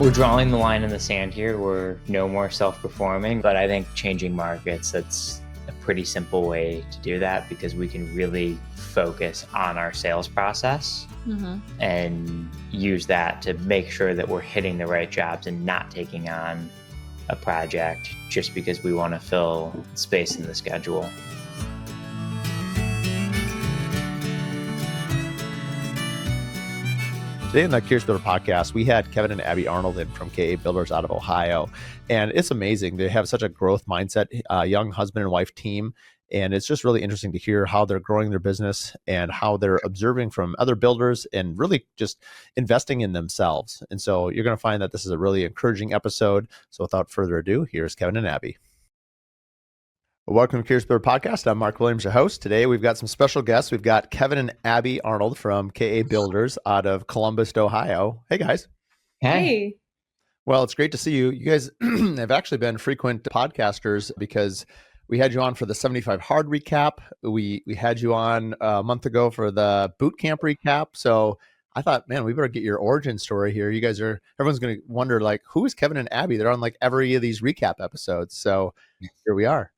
We're drawing the line in the sand here. We're no more self-performing, but I think changing markets, that's a pretty simple way to do that because we can really focus on our sales process and use that to make sure that we're hitting the right jobs and not taking on a project just because we want to fill space in the schedule. Today in the Curious Builder podcast, we had Kevin and Abbie Arnold in from KA Builders out of Ohio. And it's amazing. They have such a growth mindset, young husband and wife team. And it's just really interesting to hear how they're growing their business and how they're observing from other builders and really just investing in themselves. And so you're going to find that this is a really encouraging episode. So without further ado, here's Kevin and Abbie. Welcome to Curious Builder Podcast. I'm Mark Williams, your host. Today, we've got some special guests. We've got Kevin and Abbie Arnold from KA Builders out of Columbus, Ohio. Hey, guys. Hey. Well, it's great to see you. You guys have actually been frequent podcasters because we had you on for the 75 Hard recap. We had you on a month ago for the boot camp recap. So I thought, man, we better get your origin story here. You guys everyone's going to wonder, like, who is Kevin and Abbie? They're on like every of these recap episodes. So here we are.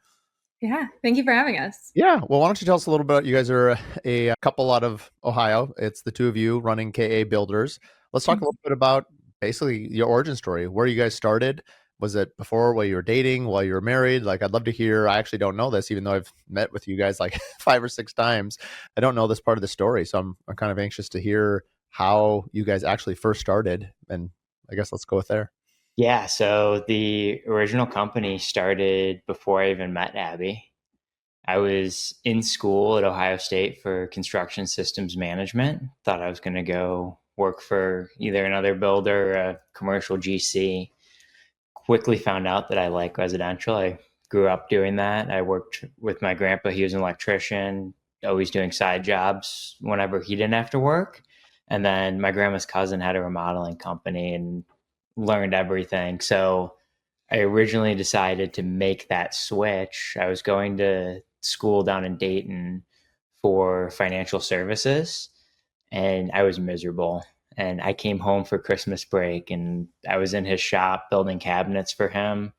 Yeah, thank you for having us. Yeah, well, why don't you tell us a little bit? You guys are a couple out of Ohio. It's the two of you running KA Builders. Let's talk a little bit about basically your origin story, where you guys started. Was it before, while you were dating, while you were married? Like, I'd love to hear. I actually don't know this, even though I've met with you guys like 5 or 6 times. I don't know this part of the story, so I'm kind of anxious to hear how you guys actually first started. And I guess let's go with there. Yeah, so the original company started before I even met Abbie. I was in school at Ohio State for construction systems management. Thought I was going to go work for either another builder or a commercial GC. Quickly found out that I like residential. I grew up doing that. I worked with my grandpa. He was an electrician, always doing side jobs whenever he didn't have to work. And then my grandma's cousin had a remodeling company and learned everything. So I originally decided to make that switch. I was going to school down in Dayton for financial services, and I was miserable. And I came home for Christmas break, and I was in his shop building cabinets for him.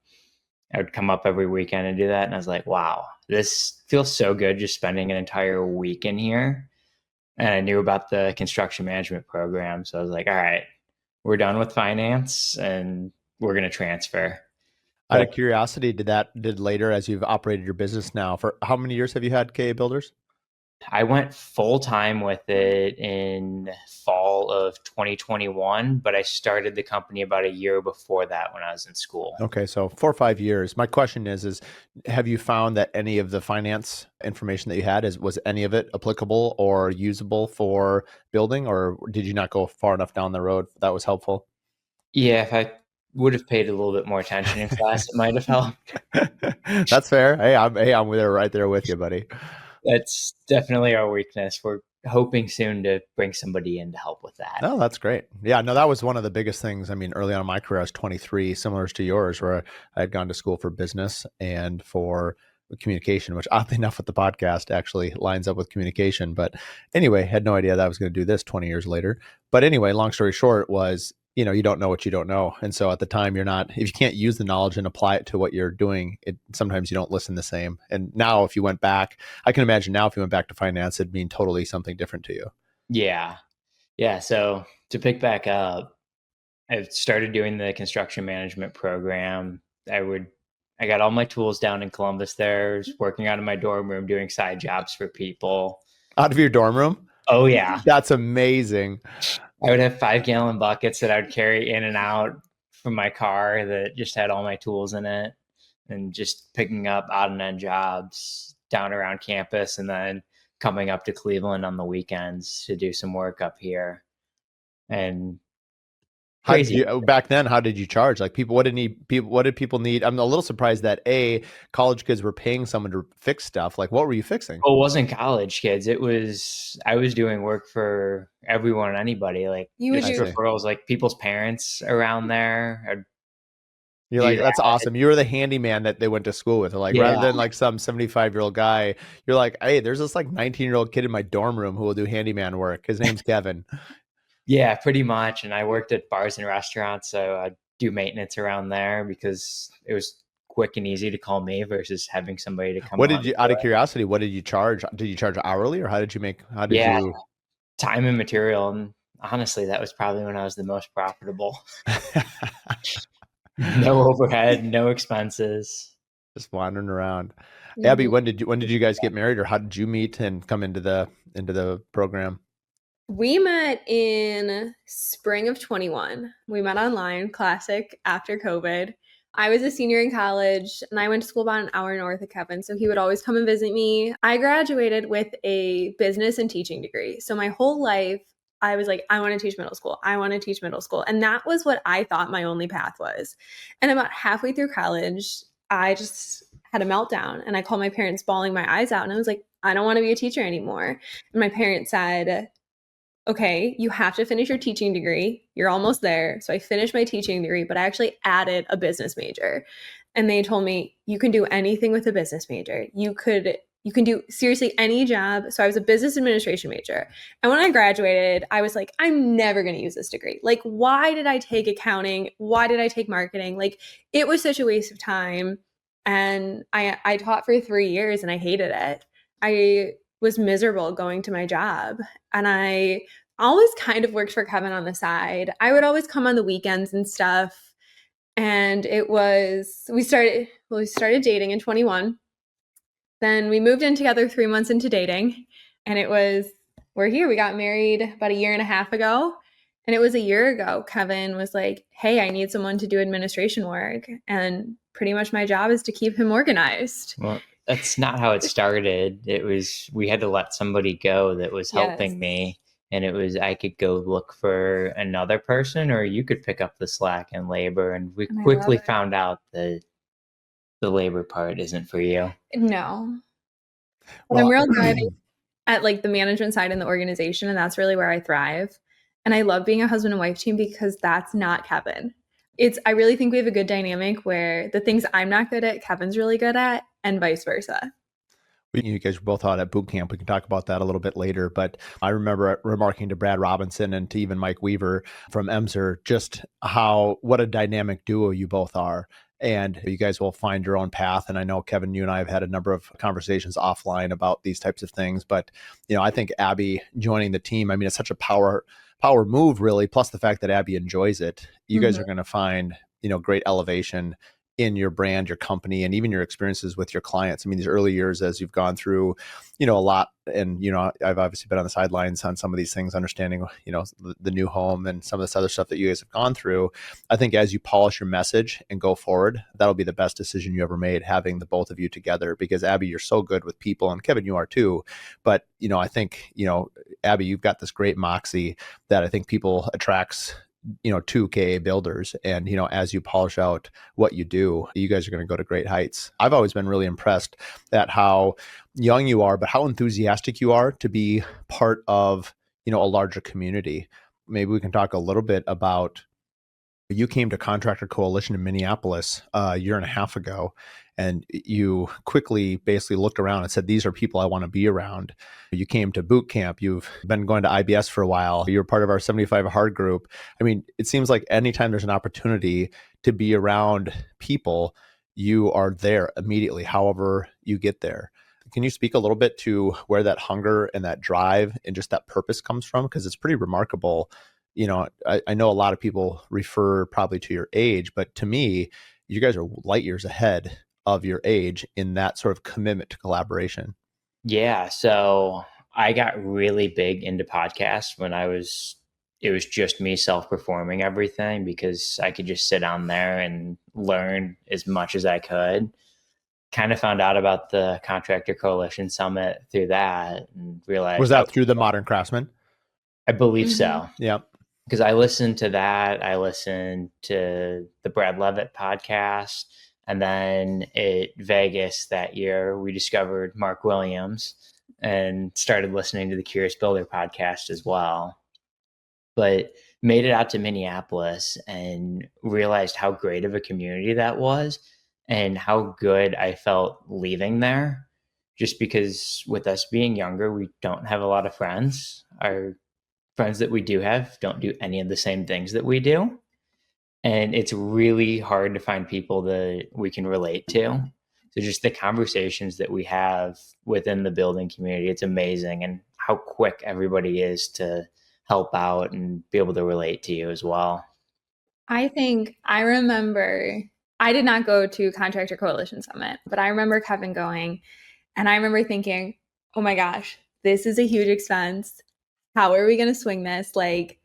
I would come up every weekend and do that. And I was like, wow, this feels so good just spending an entire week in here. And I knew about the construction management program. So I was like, all right, we're done with finance and we're going to transfer. Out of curiosity, did later, as you've operated your business now, for how many years have you had KA Builders? I went full time with it in fall of 2021, but I started the company about a year before that when I was in school. Okay, so 4 or 5 years. My question is have you found that any of the finance information that you had was any of it applicable or usable for building, or did you not go far enough down the road that was helpful? Yeah, if I would have paid a little bit more attention in class, it might have helped. That's fair. I'm right there with you, buddy. That's definitely our weakness. We're hoping soon to bring somebody in to help with that. Oh, that's great. Yeah, no, that was one of the biggest things. I mean, early on in my career, I was 23, similar to yours, where I had gone to school for business and for communication, which oddly enough with the podcast actually lines up with communication. But anyway, had no idea that I was going to do this 20 years later. But anyway, long story short was, you don't know what you don't know. And so at the time if you can't use the knowledge and apply it to what you're doing, sometimes you don't listen the same. And now if you went back, I can imagine now if you went back to finance, it'd mean totally something different to you. Yeah. Yeah. So to pick back up, I started doing the construction management program. I got all my tools down in Columbus there. I was working out of my dorm room, doing side jobs for people. Out of your dorm room? Oh, yeah. That's amazing. I would have 5-gallon buckets that I would carry in and out from my car that just had all my tools in it, and just picking up odd and end jobs down around campus and then coming up to Cleveland on the weekends to do some work up here. And back then, how did you charge? Like what did people need? I'm a little surprised that college kids were paying someone to fix stuff. Like, what were you fixing? Well, it wasn't college kids. I was doing work for everyone and anybody. Like referrals, like people's parents around there. You're like, that's awesome. You were the handyman that they went to school with. Like, rather than like some 75-year-old guy, you're like, hey, there's this like 19-year-old kid in my dorm room who will do handyman work. His name's Kevin. Yeah, pretty much. And I worked at bars and restaurants, so I'd do maintenance around there because it was quick and easy to call me versus having somebody to come What did out you, and out do of it. curiosity, what did you charge? Did you charge hourly, or how did Yeah, you? time and material. And honestly, that was probably when I was the most profitable. No overhead, no expenses. Just wandering around. Abbie, Mhm. when did you guys get married, or how did you meet and come into the program? We met in spring of 21. We met online, classic, after COVID. I was a senior in college and I went to school about an hour north of Kevin. So he would always come and visit me. I graduated with a business and teaching degree. So my whole life, I was like, I want to teach middle school. I want to teach middle school. And that was what I thought my only path was. And about halfway through college, I just had a meltdown and I called my parents, bawling my eyes out. And I was like, I don't want to be a teacher anymore. And my parents said, okay, you have to finish your teaching degree. You're almost there. So I finished my teaching degree, but I actually added a business major. And they told me you can do anything with a business major. You can do seriously any job. So I was a business administration major. And when I graduated, I was like, I'm never going to use this degree. Like, why did I take accounting? Why did I take marketing? Like, it was such a waste of time. And I taught for 3 years and I hated it. I was miserable going to my job. And I always kind of worked for Kevin on the side. I would always come on the weekends and stuff. And it was we started dating in 21. Then we moved in together 3 months into dating, and it was we're here. We got married about a year and a half ago. And it was a year ago Kevin was like, "Hey, I need someone to do administration work." And pretty much my job is to keep him organized. Well, that's not how it started. It was we had to let somebody go that was Yes. helping me. And it was I could go look for another person or you could pick up the slack and labor. And we And I love quickly found out that the labor part isn't for you. it. No. But I'm Well, real good at like the management side in the organization, and that's really where I thrive. And I love being a husband and wife team because that's not Kevin. It's I really think we have a good dynamic where the things I'm not good at, Kevin's really good at, and vice versa. you guys were both out at boot camp. We can talk about that a little bit later. But I remember remarking to Brad Robinson and to even Mike Weaver from Emser just what a dynamic duo you both are. And you guys will find your own path. And I know, Kevin, you and I have had a number of conversations offline about these types of things. But, I think Abbie joining the team, I mean, it's such a power move, really. Plus the fact that Abbie enjoys it. You guys are Mhm. going to find, great elevation in your brand, your company, and even your experiences with your clients. I mean, these early years as you've gone through, a lot, and I've obviously been on the sidelines on some of these things, understanding, the new home and some of this other stuff that you guys have gone through. I think as you polish your message and go forward, that'll be the best decision you ever made, having the both of you together. Because Abbie, you're so good with people, and Kevin, you are too. But I think Abbie, you've got this great moxie that I think people attracts to KA builders. And, as you polish out what you do, you guys are going to go to great heights. I've always been really impressed at how young you are, but how enthusiastic you are to be part of, a larger community. Maybe we can talk a little bit about you came to Contractor Coalition in Minneapolis a year and a half ago, and you quickly basically looked around and said, these are people I want to be around. You came to boot camp. You've been going to IBS for a while. You're part of our 75 Hard group. I mean, it seems like anytime there's an opportunity to be around people, you are there immediately, however you get there. Can you speak a little bit to where that hunger and that drive and just that purpose comes from? Because it's pretty remarkable. I know a lot of people refer probably to your age, but to me, you guys are light years ahead of your age in that sort of commitment to collaboration. Yeah, so I got really big into podcasts when it was just me self-performing everything because I could just sit on there and learn as much as I could. Kind of found out about the Contractor Coalition Summit through that and Was realized that through the Modern Craftsman? I believe Mhm. so. Yeah. Because I listened to that. I listened to the Brad Levitt podcast. And then at Vegas that year, we discovered Mark Williams and started listening to the Curious Builder podcast as well. But made it out to Minneapolis and realized how great of a community that was and how good I felt leaving there. Just because with us being younger, we don't have a lot of friends. Our friends that we do have don't do any of the same things that we do. And it's really hard to find people that we can relate to. So just the conversations that we have within the building community, it's amazing, and how quick everybody is to help out and be able to relate to you as well. I think I remember I did not go to Contractor Coalition Summit, but I remember Kevin going, and I remember thinking, oh my gosh, this is a huge expense. How are we going to swing this? Like,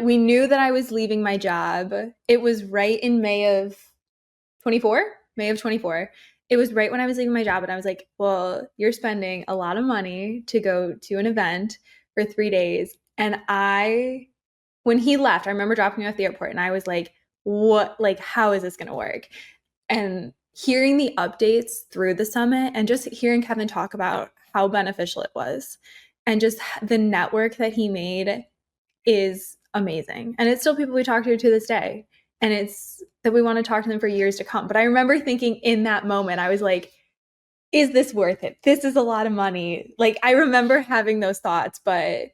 we knew that I was leaving my job. It was right in May of 24, May of 24. It was right when I was leaving my job, and I was like, well, you're spending a lot of money to go to an event for 3 days. And when he left, I remember dropping him at the airport, and I was like, what, like, how is this going to work? And hearing the updates through the summit and just hearing Kevin talk about how beneficial it was and just the network that he made is amazing. And it's still people we talk to this day. And it's that we want to talk to them for years to come. But I remember thinking in that moment, I was like, is this worth it? This is a lot of money. Like, I remember having those thoughts, but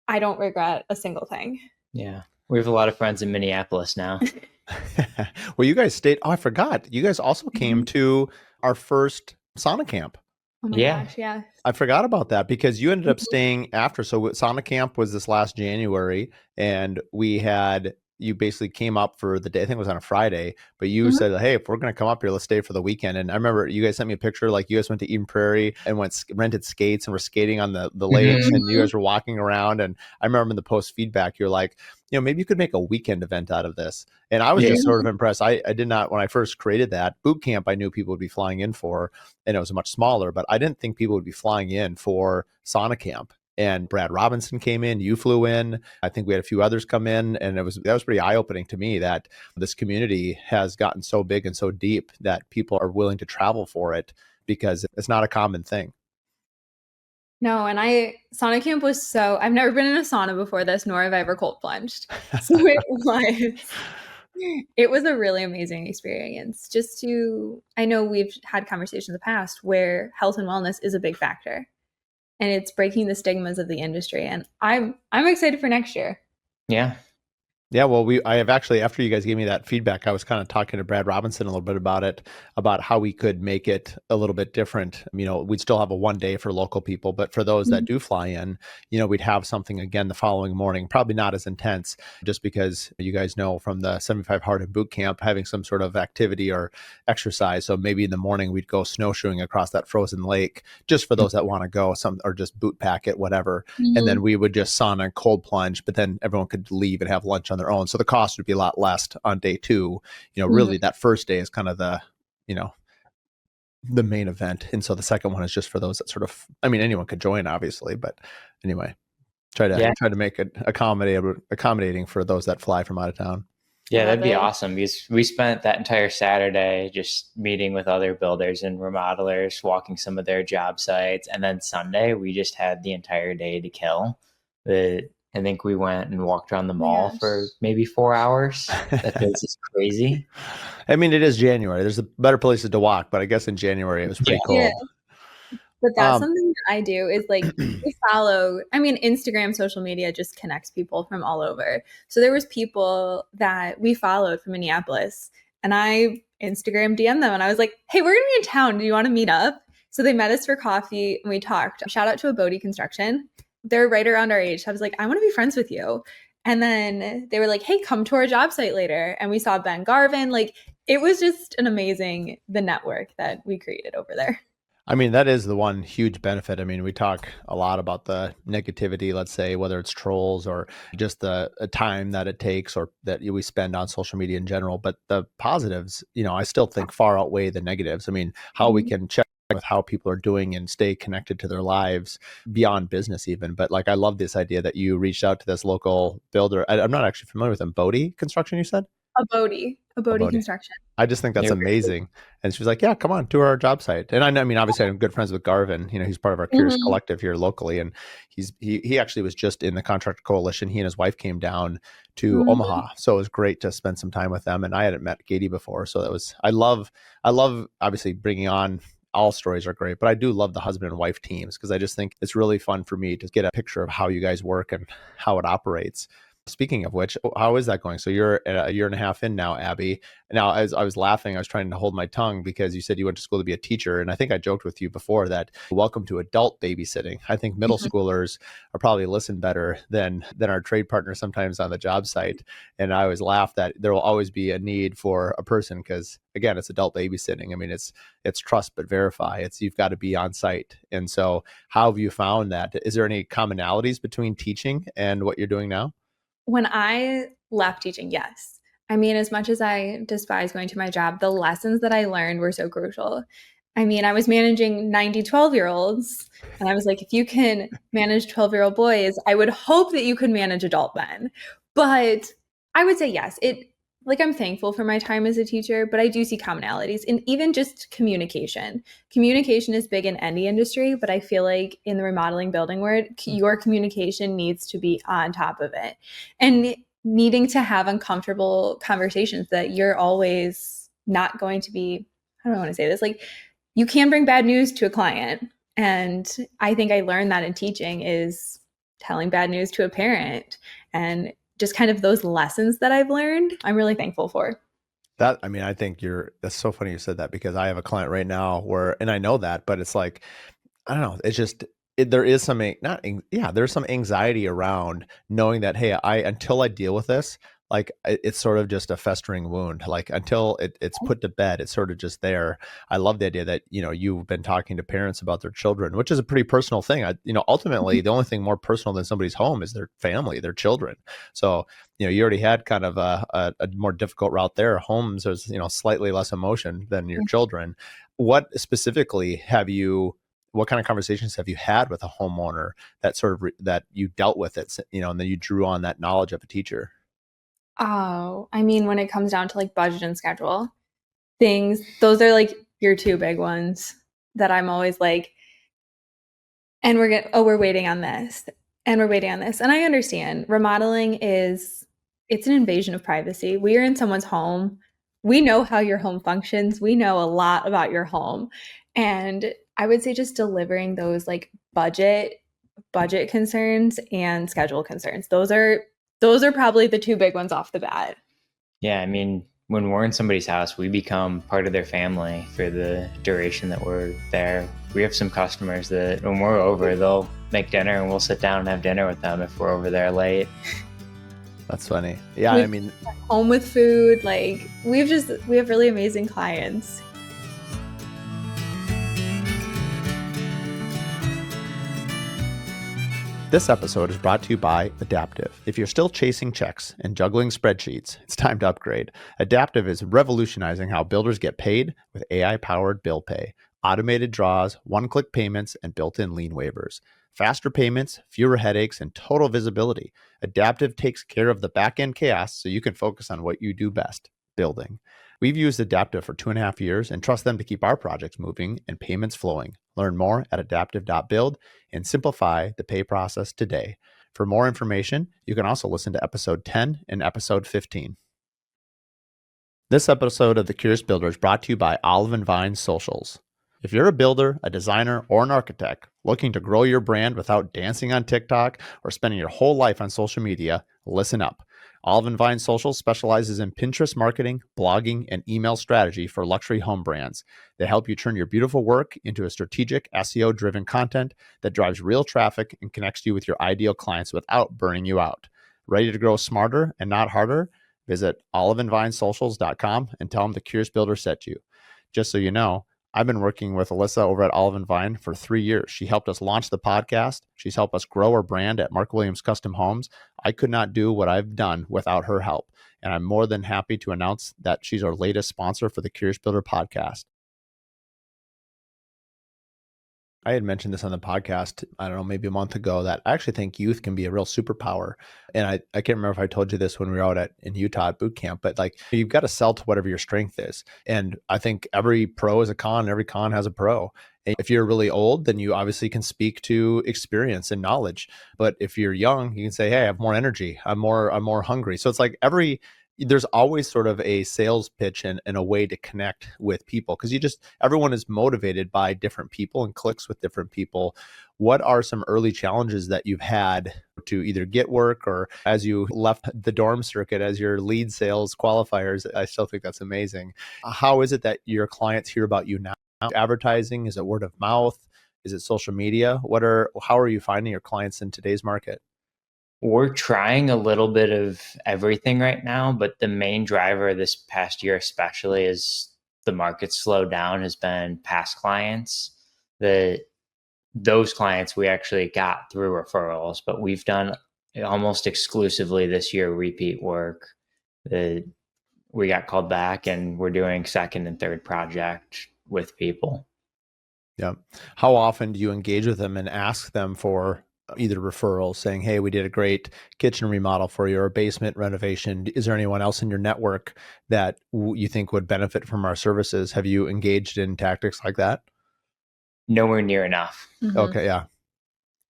I don't regret a single thing. Yeah. We have a lot of friends in Minneapolis now. Well, you guys stayed. Oh, I forgot. You guys also came to our first sauna camp. Oh my Yeah. gosh, yeah. I forgot about that because you ended up staying after. So sauna camp was this last January, and you basically came up for the day. I think it was on a Friday, but you said, hey, if we're going to come up here, let's stay for the weekend. And I remember you guys sent me a picture, like you guys went to Eden Prairie and rented skates and were skating on the lakes, and you guys were walking around. And I remember in the post feedback, you're like, maybe you could make a weekend event out of this. And I was just sort of impressed. I did not, when I first created that boot camp, I knew people would be flying in for, and it was much smaller, but I didn't think people would be flying in for sauna camp. And Brad Robinson came in, you flew in. I think we had a few others come in, and that was pretty eye-opening to me that this community has gotten so big and so deep that people are willing to travel for it because it's not a common thing. No, and sauna camp was I've never been in a sauna before this, nor have I ever cold plunged. So it was a really amazing experience. I know we've had conversations in the past where health and wellness is a big factor. And it's breaking the stigmas of the industry. And I'm excited for next year. Yeah. Yeah, well, I have actually, after you guys gave me that feedback, I was kind of talking to Brad Robinson a little bit about it, about how we could make it a little bit different. We'd still have a 1 day for local people, but for those that do fly in, we'd have something again the following morning, probably not as intense, just because you guys know from the 75 Hard and Boot Camp, having some sort of activity or exercise. So maybe in the morning we'd go snowshoeing across that frozen lake, just for those that want to go, or just boot pack it, whatever. And then we would just sauna and cold plunge, but then everyone could leave and have lunch on their own. So the cost would be a lot less on day two. Really that first day is kind of the main event. And so the second one is just for those that sort of, anyone could join obviously, but anyway, try to make it accommodating for those that fly from out of town. Yeah, that'd be awesome, because we spent that entire Saturday just meeting with other builders and remodelers, walking some of their job sites. And then Sunday, we just had the entire day to kill. I think we went and walked around the mall for maybe 4 hours. That place is crazy. It is January. There's better places to walk, but I guess in January it was pretty cold. Yeah. But that's something that I do is like we follow, Instagram, social media just connects people from all over. So there was people that we followed from Minneapolis, and I Instagram DM'd them and I was like, hey, we're going to be in town. Do you want to meet up? So they met us for coffee and we talked. Shout out to Abbie Construction. They're right around our age. So I was like, I want to be friends with you. And then they were like, hey, come to our job site later. And we saw Ben Garvin. Like, it was just the network that we created over there. That is the one huge benefit. We talk a lot about the negativity, let's say, whether it's trolls or just the time that it takes or that we spend on social media in general. But the positives, I still think far outweigh the negatives. How we can check with how people are doing and stay connected to their lives beyond business even. But I love this idea that you reached out to this local builder. I'm not actually familiar with them. Abbie Construction, you said? Abbie Construction. I just think that's amazing. And she was like, yeah, come on to our job site. And obviously I'm good friends with Garvin. He's part of our Curious Collective here locally. And he actually was just in the Contractor Coalition. He and his wife came down to Omaha. So it was great to spend some time with them. And I hadn't met Katie before. So I love obviously bringing on all stories are great, but I do love the husband and wife teams because I just think it's really fun for me to get a picture of how you guys work and how it operates. Speaking of which, how is that going? So you're a year and a half in now, Abbie. Now, as I was laughing, I was trying to hold my tongue because you said you went to school to be a teacher. And I think I joked with you before that welcome to adult babysitting. I think middle schoolers are probably listen better than our trade partners sometimes on the job site. And I always laugh that there will always be a need for a person because, again, it's adult babysitting. I mean, it's trust but verify. It's you've got to be on site. And so how have you found that? Is there any commonalities between teaching and what you're doing now? When I left teaching, yes. I mean, as much as I despise going to my job, the lessons that I learned were so crucial. I mean, I was managing 90 12-year-olds, and I was like, if you can manage 12-year-old boys, I would hope that you could manage adult men. But I would say yes. I'm thankful for my time as a teacher, but I do see commonalities in even just communication. Communication is big in any industry, but I feel like in the remodeling building world, your communication needs to be on top of it. And needing to have uncomfortable conversations that you're always not going to be, how do I want to say this? Like, you can bring bad news to a client. And I think I learned that in teaching is telling bad news to a parent and just kind of those lessons that I've learned, I'm really thankful for. That, I mean, I think that's so funny you said that because I have a client right now and I know that, but it's like, I don't know. It's just, there is some, there's some anxiety around knowing that, hey, until I deal with this, like it's sort of just a festering wound. Like until it's put to bed, it's sort of just there. I love the idea that, you've been talking to parents about their children, which is a pretty personal thing. Ultimately, the only thing more personal than somebody's home is their family, their children. So, you already had kind of a more difficult route there. Homes is, slightly less emotion than your children. What specifically what kind of conversations have you had with a homeowner that sort of that you dealt with it, and then you drew on that knowledge of a teacher? Oh, I mean, when it comes down to like budget and schedule things, those are like your two big ones that I'm always like, and we're waiting on this, and we're waiting on this. And I understand remodeling it's an invasion of privacy. We are in someone's home. We know how your home functions. We know a lot about your home. And I would say just delivering those like budget concerns and schedule concerns. Those are probably the two big ones off the bat. Yeah, I mean, when we're in somebody's house, we become part of their family for the duration that we're there. We have some customers that when we're over, they'll make dinner and we'll sit down and have dinner with them if we're over there late. That's funny. Yeah, I mean, home with food, like we have really amazing clients. This episode is brought to you by Adaptive. If you're still chasing checks and juggling spreadsheets, it's time to upgrade. Adaptive is revolutionizing how builders get paid with AI-powered bill pay, automated draws, one-click payments, and built-in lien waivers. Faster payments, fewer headaches, and total visibility. Adaptive takes care of the back-end chaos so you can focus on what you do best, building. We've used Adaptive for 2.5 years and trust them to keep our projects moving and payments flowing. Learn more at adaptive.build and simplify the pay process today. For more information, you can also listen to episode 10 and episode 15. This episode of The Curious Builder is brought to you by Olive & Vine Socials. If you're a builder, a designer, or an architect looking to grow your brand without dancing on TikTok or spending your whole life on social media, listen up. Olive & Vine Social specializes in Pinterest marketing, blogging, and email strategy for luxury home brands. They help you turn your beautiful work into a strategic SEO-driven content that drives real traffic and connects you with your ideal clients without burning you out. Ready to grow smarter and not harder? Visit oliveandvinesocials.com and tell them the Curious Builder sent you. Just so you know, I've been working with Alyssa over at Olive & Vine for 3 years. She helped us launch the podcast. She's helped us grow our brand at Mark Williams Custom Homes. I could not do what I've done without her help. And I'm more than happy to announce that she's our latest sponsor for the Curious Builder podcast. I had mentioned this on the podcast, I don't know, maybe a month ago, that I actually think youth can be a real superpower. And I can't remember if I told you this when we were out in Utah at boot camp, but like you've got to sell to whatever your strength is. And I think every pro is a con, every con has a pro. And if you're really old, then you obviously can speak to experience and knowledge. But if you're young, you can say, hey, I have more energy. I'm more hungry. So it's like every there's always sort of a sales pitch and a way to connect with people, because everyone is motivated by different people and clicks with different people. What are some early challenges that you've had to either get work, or as you left the dorm circuit as your lead sales qualifiers? I still think that's amazing. How is it that your clients hear about you now? Advertising? Is it word of mouth? Is it social media? How are you finding your clients in today's market? We're trying a little bit of everything right now, but the main driver this past year, especially as the market slowed down, has been past clients. Those clients we actually got through referrals, but we've done almost exclusively this year repeat work. We got called back and we're doing second and third project with people. Yeah. How often do you engage with them and ask them for either referrals, saying, hey, we did a great kitchen remodel for you or basement renovation? Is there anyone else in your network that you think would benefit from our services? Have you engaged in tactics like that? Nowhere near enough. Mm-hmm. Okay, yeah.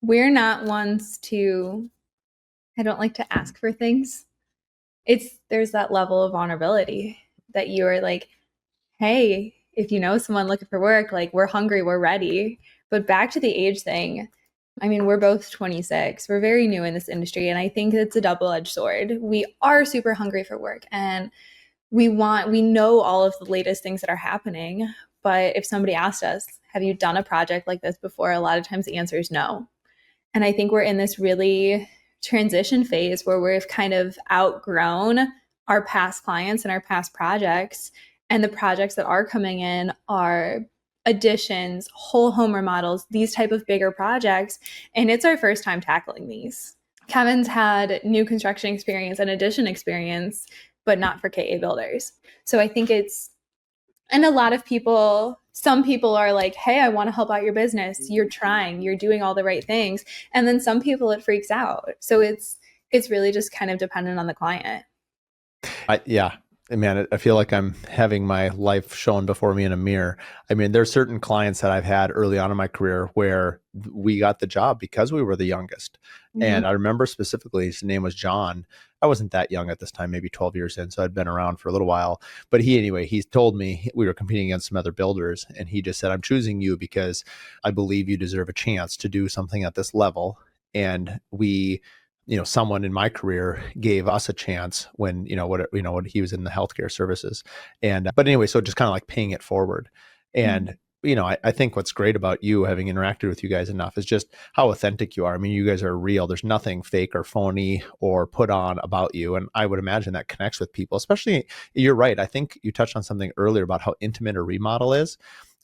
We're not ones to, I don't like to ask for things. There's that level of vulnerability that you are like, hey, if you know someone looking for work, like, we're hungry, we're ready. But back to the age thing, I mean, we're both 26. We're very new in this industry, and I think it's a double-edged sword. We are super hungry for work, and we know all of the latest things that are happening. But if somebody asked us, have you done a project like this before? A lot of times the answer is no. And I think we're in this really transition phase where we've kind of outgrown our past clients and our past projects. And the projects that are coming in are additions, whole home remodels, these type of bigger projects. And it's our first time tackling these. Kevin's had new construction experience and addition experience, but not for KA builders. So I think and a lot of people, some people are like, hey, I want to help out your business. You're trying, you're doing all the right things. And then some people, it freaks out. So it's really just kind of dependent on the client. Yeah. Man, I feel like I'm having my life shown before me in a mirror. I mean, there's certain clients that I've had early on in my career where we got the job because we were the youngest. Mm-hmm. And I remember specifically, his name was John. I wasn't that young at this time, maybe 12 years in. So I'd been around for a little while. But he told me, we were competing against some other builders. And he just said, I'm choosing you because I believe you deserve a chance to do something at this level. And someone in my career gave us a chance when, when he was in the healthcare services. But anyway, so just kind of like paying it forward. And, I think what's great about you, having interacted with you guys enough, is just how authentic you are. I mean, you guys are real. There's nothing fake or phony or put on about you. And I would imagine that connects with people, especially, you're right. I think you touched on something earlier about how intimate a remodel is.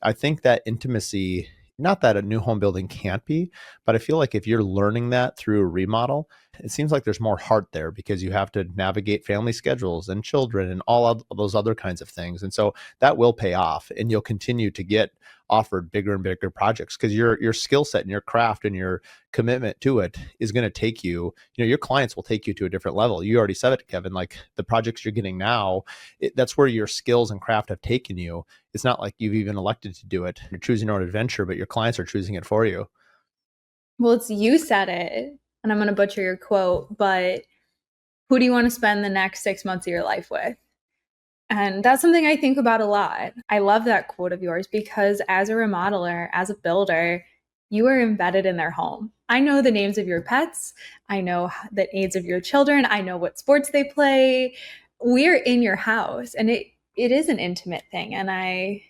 I think that intimacy, not that a new home building can't be, but I feel like if you're learning that through a remodel, it seems like there's more heart there because you have to navigate family schedules and children and all of those other kinds of things. And so that will pay off, and you'll continue to get offered bigger and bigger projects because your skill set and your craft and your commitment to it is going to take you, your clients will take you to a different level. You already said it, Kevin, like the projects you're getting now, that's where your skills and craft have taken you. It's not like you've even elected to do it. You're choosing your own adventure, but your clients are choosing it for you. Well, you said it, and I'm going to butcher your quote, but who do you want to spend the next 6 months of your life with? And that's something I think about a lot. I love that quote of yours because as a remodeler, as a builder, you are embedded in their home. I know the names of your pets. I know the age of your children. I know what sports they play. We're in your house, and it is an intimate thing. And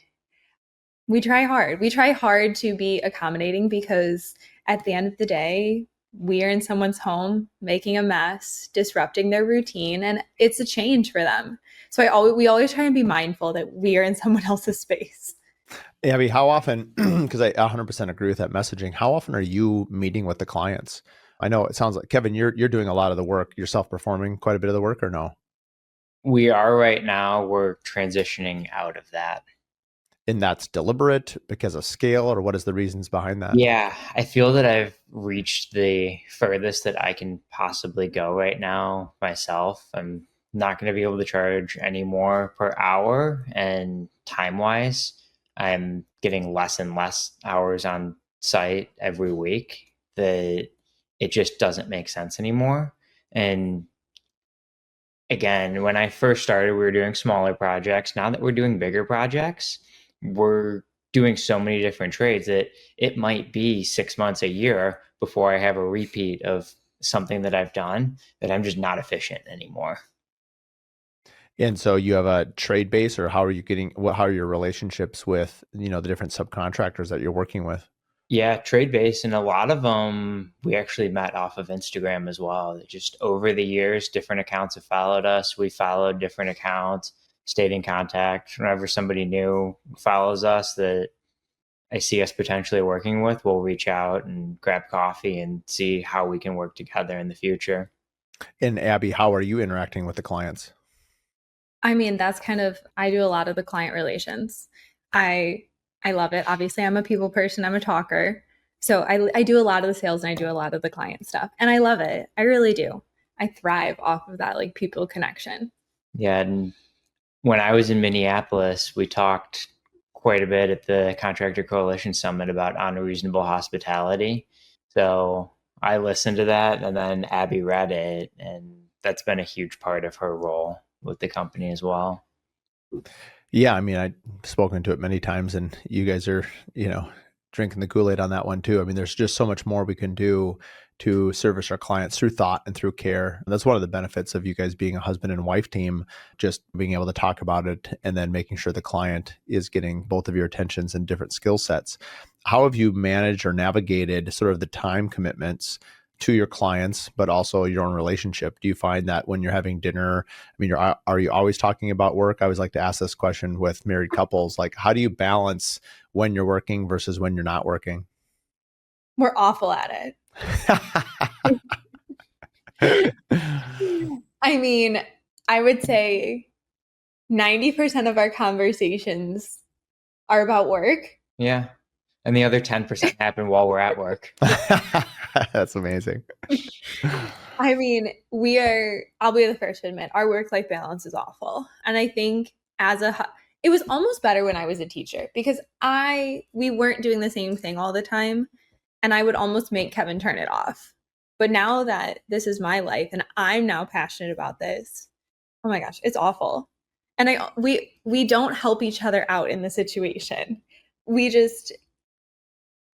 we try hard. We try hard to be accommodating because at the end of the day, we are in someone's home, making a mess, disrupting their routine, and it's a change for them. So we always try and be mindful that we are in someone else's space. Abbie, how often, because I 100% agree with that messaging, how often are you meeting with the clients? I know it sounds like, Kevin, you're doing a lot of the work, you're self-performing quite a bit of the work, or no? We are right now. We're transitioning out of that. And that's deliberate because of scale, or what is the reasons behind that? Yeah, I feel that I've reached the furthest that I can possibly go right now myself. I'm not going to be able to charge any more per hour, and time-wise, I'm getting less and less hours on site every week. That it just doesn't make sense anymore. And again, when I first started, we were doing smaller projects. Now that we're doing bigger projects, we're doing so many different trades that it might be 6 months, a year before I have a repeat of something that I've done that I'm just not efficient anymore. And so you have a trade base, or how are you getting, how are your relationships with, the different subcontractors that you're working with? Yeah, trade based, and a lot of them we actually met off of Instagram as well. Just over the years, different accounts have followed us. We followed different accounts, stayed in contact. Whenever somebody new follows us that I see us potentially working with, we'll reach out and grab coffee and see how we can work together in the future. And Abbie, how are you interacting with the clients? I mean, that's kind of, I do a lot of the client relations. I I love it. Obviously, I'm a people person, I'm a talker. So I do a lot of the sales and I do a lot of the client stuff. And I love it. I really do. I thrive off of that like people connection. Yeah, and when I was in Minneapolis, we talked quite a bit at the Contractor Coalition Summit about unreasonable hospitality. So I listened to that, and then Abbie read it, and that's been a huge part of her role with the company as well. Yeah, I mean, I've spoken to it many times, and you guys are, drinking the Kool-Aid on that one too. I mean, there's just so much more we can do to service our clients through thought and through care. And that's one of the benefits of you guys being a husband and wife team, just being able to talk about it and then making sure the client is getting both of your attentions and different skill sets. How have you managed or navigated sort of the time commitments to your clients, but also your own relationship? Do you find that when you're having dinner, I mean, are you always talking about work? I always like to ask this question with married couples, like, how do you balance when you're working versus when you're not working? We're awful at it. I mean, I would say 90% of our conversations are about work. Yeah. And the other 10% happen while we're at work. That's amazing. I mean, I'll be the first to admit, our work-life balance is awful. And I think it was almost better when I was a teacher because we weren't doing the same thing all the time. And I would almost make Kevin turn it off. But now that this is my life and I'm now passionate about this, oh my gosh, it's awful. And we don't help each other out in the situation. We just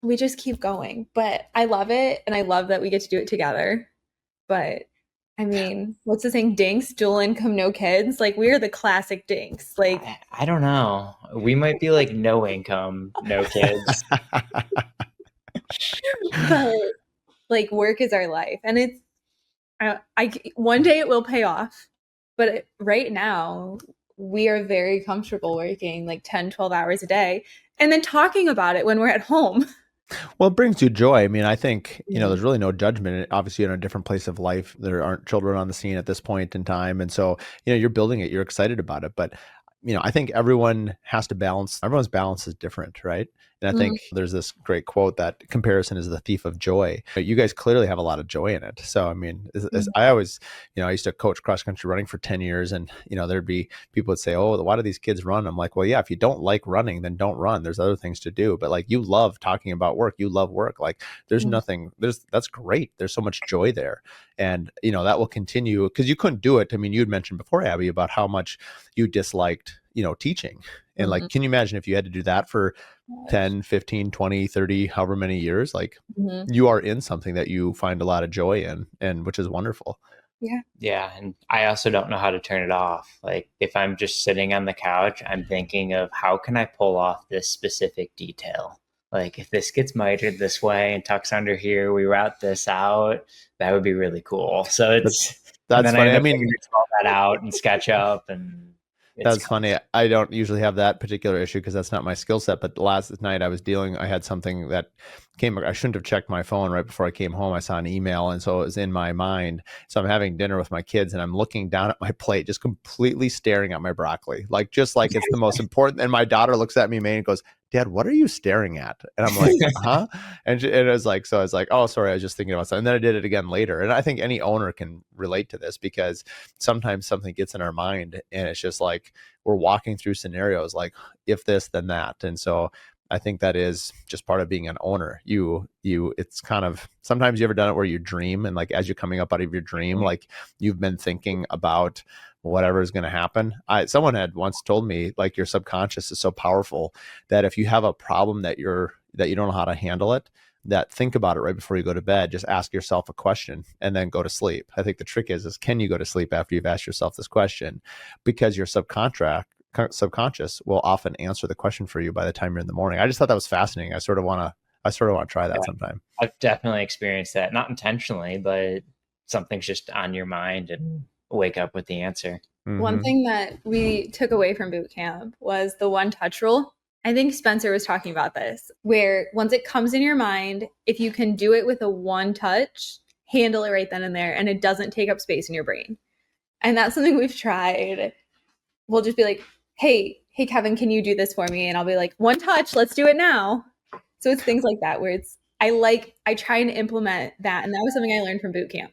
we just keep going. But I love it and I love that we get to do it together. But I mean, what's the saying? Dinks, dual income, no kids. Like we're the classic dinks. Like I don't know. We might be like no income, no kids. but like work is our life. And it's I one day it will pay off. But right now we are very comfortable working like 10, 12 hours a day and then talking about it when we're at home. Well, it brings you joy. I mean, I think, Yeah. there's really no judgment. Obviously, you're in a different place of life. There aren't children on the scene at this point in time. And so, you're building it, you're excited about it. But, I think everyone has to balance, everyone's balance is different, right? And I Mm, think there's this great quote that comparison is the thief of joy. But you guys clearly have a lot of joy in it. So, I mean, mm, I always, I used to coach cross country running for 10 years. And, there'd be people would say, oh, why do these kids run? I'm like, well, yeah, if you don't like running, then don't run. There's other things to do. But like you love talking about work, you love work. Like mm, that's great. There's so much joy there. And, that will continue because you couldn't do it. I mean, you'd mentioned before, Abbie, about how much you disliked, teaching. And like, mhm. can you imagine if you had to do that for 10, 15, 20, 30, however many years, like Mhm. you are in something that you find a lot of joy in, and which is wonderful. Yeah. Yeah, and I also don't know how to turn it off. Like if I'm just sitting on the couch, I'm thinking of how can I pull off this specific detail? Like if this gets mitered this way and tucks under here, we route this out. That would be really cool. So But and that's then I funny. end I up having mean, to draw that out and sketch up, and it's that's funny. I don't usually have that particular issue because that's not my skill set. But last night I had something that I shouldn't have checked my phone right before I came home. I saw an email. And so it was in my mind. So I'm having dinner with my kids and I'm looking down at my plate, just completely staring at my broccoli, like, just like it's the most important. And my daughter looks at me and goes, Dad, what are you staring at? And I'm like, huh? And it was like, so I was like, oh, sorry, I was just thinking about something. And then I did it again later. And I think any owner can relate to this because sometimes something gets in our mind and it's just like we're walking through scenarios like if this, then that. And so I think that is just part of being an owner. It's kind of, sometimes you ever done it where you dream, and like as you're coming up out of your dream, like you've been thinking about whatever is going to happen. Someone had once told me, like, your subconscious is so powerful that if you have a problem that you don't know how to handle it, that think about it right before you go to bed. Just ask yourself a question and then go to sleep. I think the trick is can you go to sleep after you've asked yourself this question? Because your subconscious will often answer the question for you by the time you're in the morning. I just thought that was fascinating. I sort of want to try that sometime. I've definitely experienced that, not intentionally, but something's just on your mind and wake up with the answer. Mm-hmm. One thing that we took away from boot camp was the one touch rule. I think Spencer was talking about this, where once it comes in your mind, if you can do it with a one touch, handle it right then and there, and it doesn't take up space in your brain. And that's something we've tried. We'll just be like, hey, Kevin, can you do this for me? And I'll be like, one touch, let's do it now. So it's things like that where I try and implement that. And that was something I learned from boot camp.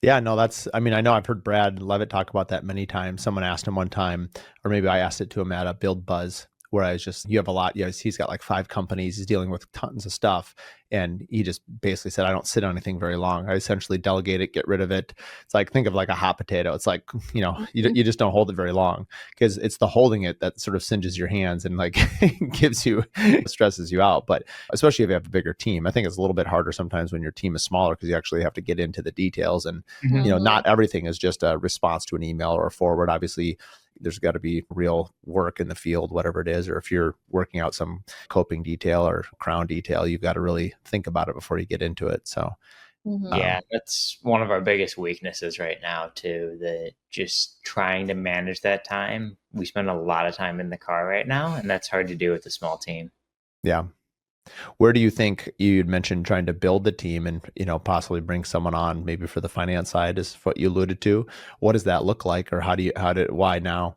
Yeah, no, I know I've heard Brad Levitt talk about that many times. Someone asked him one time, or maybe I asked it to him at a Build Buzz, where I was just, you have a lot, he's got like 5 companies, he's dealing with tons of stuff. And he just basically said, I don't sit on anything very long. I essentially delegate it, get rid of it. It's like, think of like a hot potato. It's like, you just don't hold it very long, because it's the holding it that sort of singes your hands and like stresses you out. But especially if you have a bigger team, I think it's a little bit harder sometimes when your team is smaller, because you actually have to get into the details. And, not everything is just a response to an email or a forward. Obviously, there's got to be real work in the field, whatever it is. Or if you're working out some coping detail or crown detail, you've got to really think about it before you get into it. So, yeah, that's one of our biggest weaknesses right now too, that just trying to manage that time. We spend a lot of time in the car right now, and that's hard to do with a small team. Yeah. Where do you think, you'd mentioned trying to build the team and, possibly bring someone on maybe for the finance side is what you alluded to. What does that look like, or why now?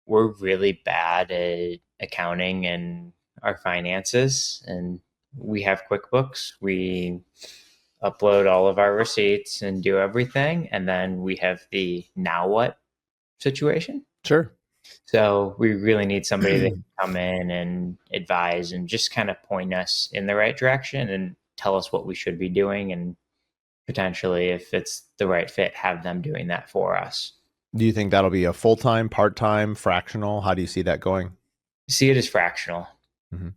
We're really bad at accounting and our finances, and we have QuickBooks. We upload all of our receipts and do everything. And then we have the now what situation. Sure. So we really need somebody that can come in and advise and just kind of point us in the right direction and tell us what we should be doing. And potentially, if it's the right fit, have them doing that for us. Do you think that'll be a full-time, part-time, fractional? How do you see that going? See it as fractional. Mm-hmm.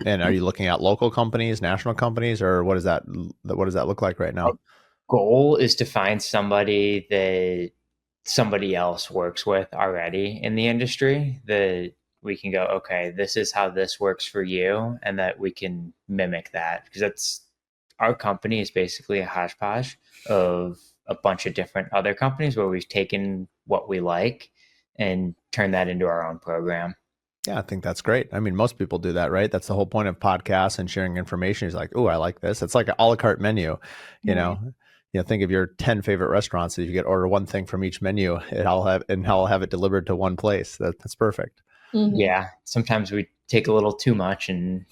And are you looking at local companies, national companies, or what does that look like right now? Our goal is to find somebody that somebody else works with already in the industry, that we can go, okay, this is how this works for you, and that we can mimic that, because our company is basically a hodgepodge of a bunch of different other companies where we've taken what we like and turned that into our own program. Yeah, I think that's great. I mean, most people do that, right? That's the whole point of podcasts and sharing information. Is like, oh, I like this. It's like an a la carte menu, think of your 10 favorite restaurants. If you get order one thing from each menu, I'll have it delivered to one place. That's perfect. Mm-hmm. Yeah. Sometimes we take a little too much and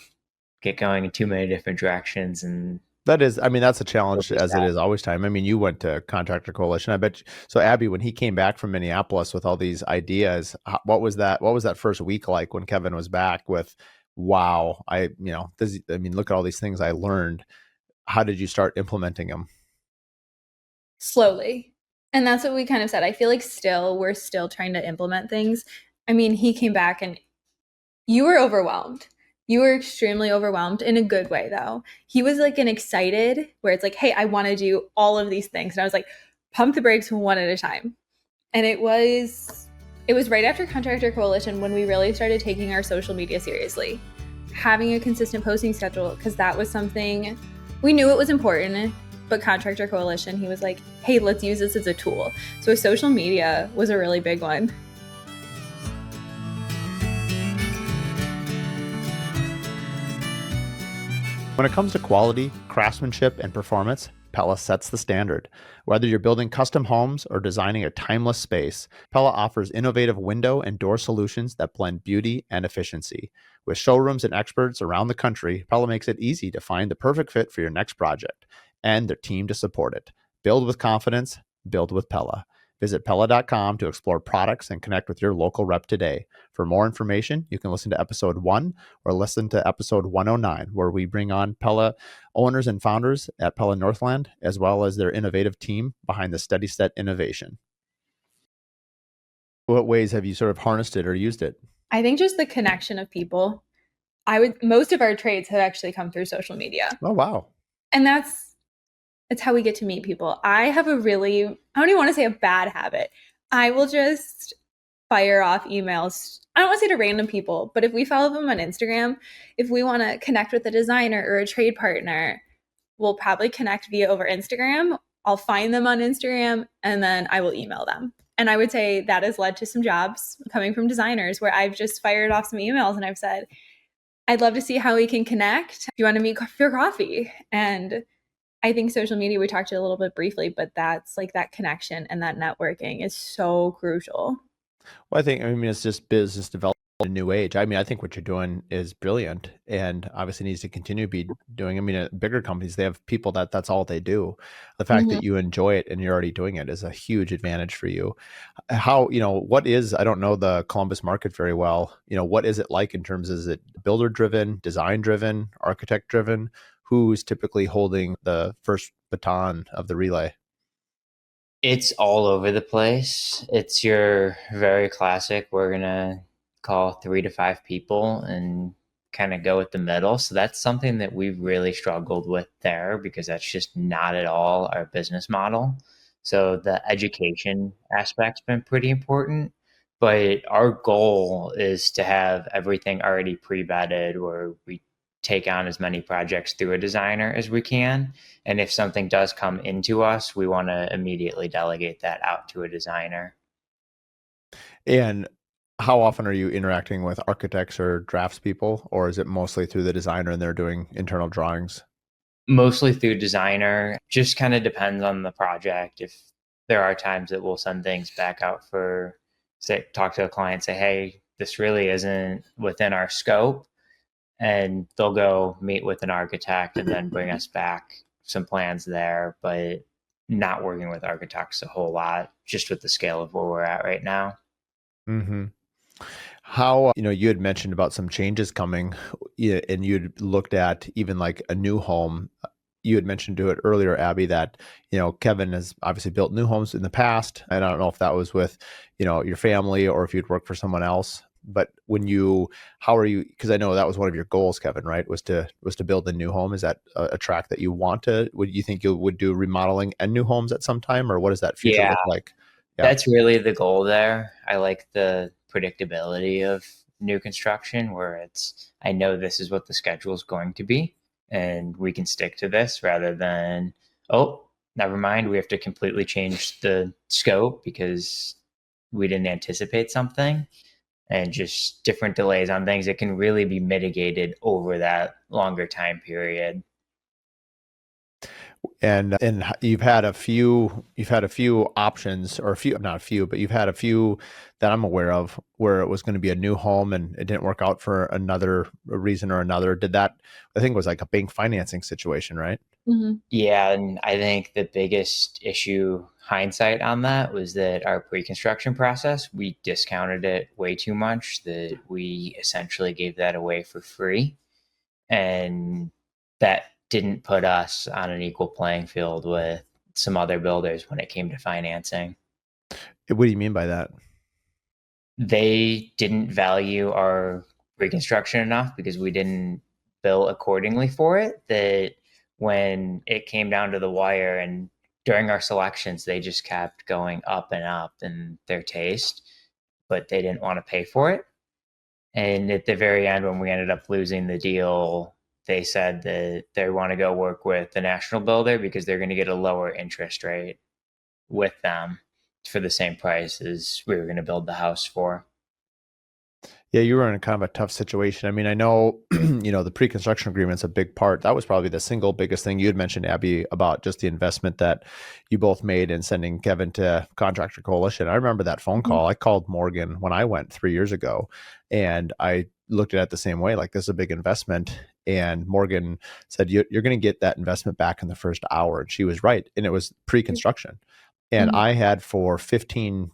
get going in too many different directions. And that's a challenge, as it is always time. I mean, you went to Contractor Coalition. I bet you. So Abbie, when he came back from Minneapolis with all these ideas, what was that first week like when Kevin was back with, wow, look at all these things I learned. How did you start implementing them? Slowly. And that's what we kind of said. I feel like we're still trying to implement things. I mean, he came back and you were overwhelmed. You were extremely overwhelmed in a good way, though. He was like an excited, where it's like, hey, I want to do all of these things. And I was like, pump the brakes one at a time. And it was right after Contractor Coalition when we really started taking our social media seriously, having a consistent posting schedule, because that was something we knew it was important. But Contractor Coalition, he was like, hey, let's use this as a tool. So social media was a really big one. When it comes to quality, craftsmanship, and performance, Pella sets the standard. Whether you're building custom homes or designing a timeless space, Pella offers innovative window and door solutions that blend beauty and efficiency. With showrooms and experts around the country, Pella makes it easy to find the perfect fit for your next project and their team to support it. Build with confidence, build with Pella. Visit Pella.com to explore products and connect with your local rep today. For more information, you can listen to episode 1 or listen to episode 109, where we bring on Pella owners and founders at Pella Northland, as well as their innovative team behind the Steady Set innovation. What ways have you sort of harnessed it or used it? I think just the connection of people. Most of our trades have actually come through social media. Oh, wow. And it's how we get to meet people. I have I don't even want to say a bad habit. I will just fire off emails. I don't want to say to random people, but if we follow them on Instagram, if we want to connect with a designer or a trade partner, we'll probably connect via over Instagram. I'll find them on Instagram and then I will email them. And I would say that has led to some jobs coming from designers where I've just fired off some emails and I've said, I'd love to see how we can connect. Do you want to meet for coffee? And I think social media, we talked to a little bit briefly, but that's like that connection and that networking is so crucial. Well, it's just business development in a new age. I think what you're doing is brilliant and obviously needs to continue to be doing. At bigger companies, they have people that's all they do. The fact that you enjoy it and you're already doing it is a huge advantage for you. How, I don't know the Columbus market very well. What is it like in terms of, is it builder driven, design driven, architect driven? Who's typically holding the first baton of the relay? It's all over the place. It's your very classic, we're going to call 3 to 5 people and kind of go with the middle. So that's something that we've really struggled with there because that's just not at all our business model. So the education aspect's been pretty important, but our goal is to have everything already pre-vetted where we take on as many projects through a designer as we can. And if something does come into us, we want to immediately delegate that out to a designer. And how often are you interacting with architects or draftspeople, or is it mostly through the designer and they're doing internal drawings? Mostly through designer. Just kind of depends on the project. If there are times that we'll send things back out for, say, talk to a client, say, hey, this really isn't within our scope. And they'll go meet with an architect and then bring us back some plans there, but not working with architects a whole lot, just with the scale of where we're at right now. Mm-hmm. How, you had mentioned about some changes coming, and you'd looked at even like a new home. You had mentioned to it earlier, Abbie, that, Kevin has obviously built new homes in the past. And I don't know if that was with, your family or if you'd worked for someone else. But how are you, because I know that was one of your goals, Kevin, right? Was to build a new home. Is that a track that you want to, would you think you would do remodeling and new homes at some time, or what does that future look like? Yeah. That's really the goal there. I like the predictability of new construction where I know this is what the schedule is going to be and we can stick to this rather than, oh, never mind, we have to completely change the scope because we didn't anticipate something. And just different delays on things that can really be mitigated over that longer time period. And you've had a few options, or not a few, but you've had a few that I'm aware of where it was going to be a new home and it didn't work out for another reason or another. I think it was like a bank financing situation, right? Mm-hmm. Yeah, and I think the biggest issue, hindsight on that, was that our pre-construction process, we discounted it way too much, that we essentially gave that away for free. And that didn't put us on an equal playing field with some other builders when it came to financing. What do you mean by that? They didn't value our pre-construction enough because we didn't bill accordingly for it, that when it came down to the wire and during our selections, they just kept going up and up in their taste, but they didn't want to pay for it. And at the very end, when we ended up losing the deal, they said that they want to go work with the national builder because they're going to get a lower interest rate with them for the same price as we were going to build the house for. Yeah, you were in kind of a tough situation. I know, the pre-construction agreement's a big part. That was probably the single biggest thing you had mentioned, Abbie, about just the investment that you both made in sending Kevin to Contractor Coalition. I remember that phone call. I called Morgan when I went 3 years ago, and I looked at it the same way, like, this is a big investment. And Morgan said, you're going to get that investment back in the first hour. And she was right. And it was pre-construction. And Mhm. I had for 15